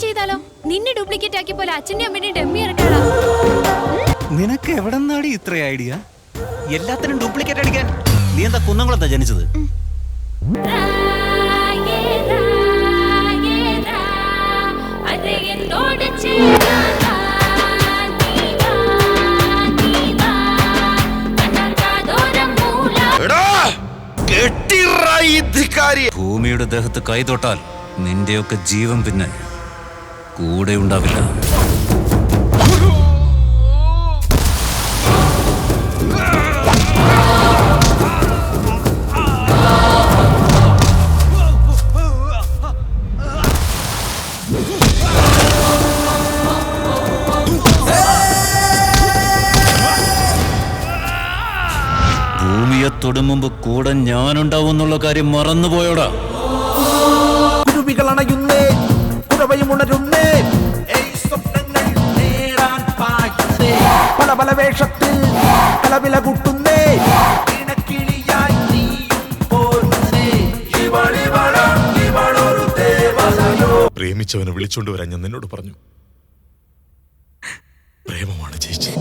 ചെയ്താലോ? നിന്നെ ഡ്യൂപ്ലിക്കേറ്റ് ആക്കിയ പോലെ അച്ഛന്റെ അമ്മയുടെ ഡമ്മി ഇറക്കാടാ. നിനക്ക് എവിടെ നിന്നാടി ഇത്ര ഐഡിയ? എല്ലാത്തിനും ഡ്യൂപ്ലിക്കേറ്റ് അടിക്കാൻ. നീ എന്താ കുന്നംകുളത്താ ജനിച്ചത്? ഭൂമിയുടെ ദേഹത്ത് കൈതൊട്ടാൽ നിന്റെയൊക്കെ ജീവൻ പിന്നെ കൂടെ ഉണ്ടാവില്ല. ഭൂമിയെ തൊടും മുമ്പ് കൂടെ ഞാനുണ്ടാവും എന്നുള്ള കാര്യം മറന്നുപോയോടാ. പല പല വേഷത്തിൽ കലവില കൂട്ടുന്നേ. പ്രേമിച്ചവനെ വിളിച്ചോണ്ട് വരാൻ ഞാൻ നിന്നോട് പറഞ്ഞു. പ്രേമമാണ് ചേച്ചി.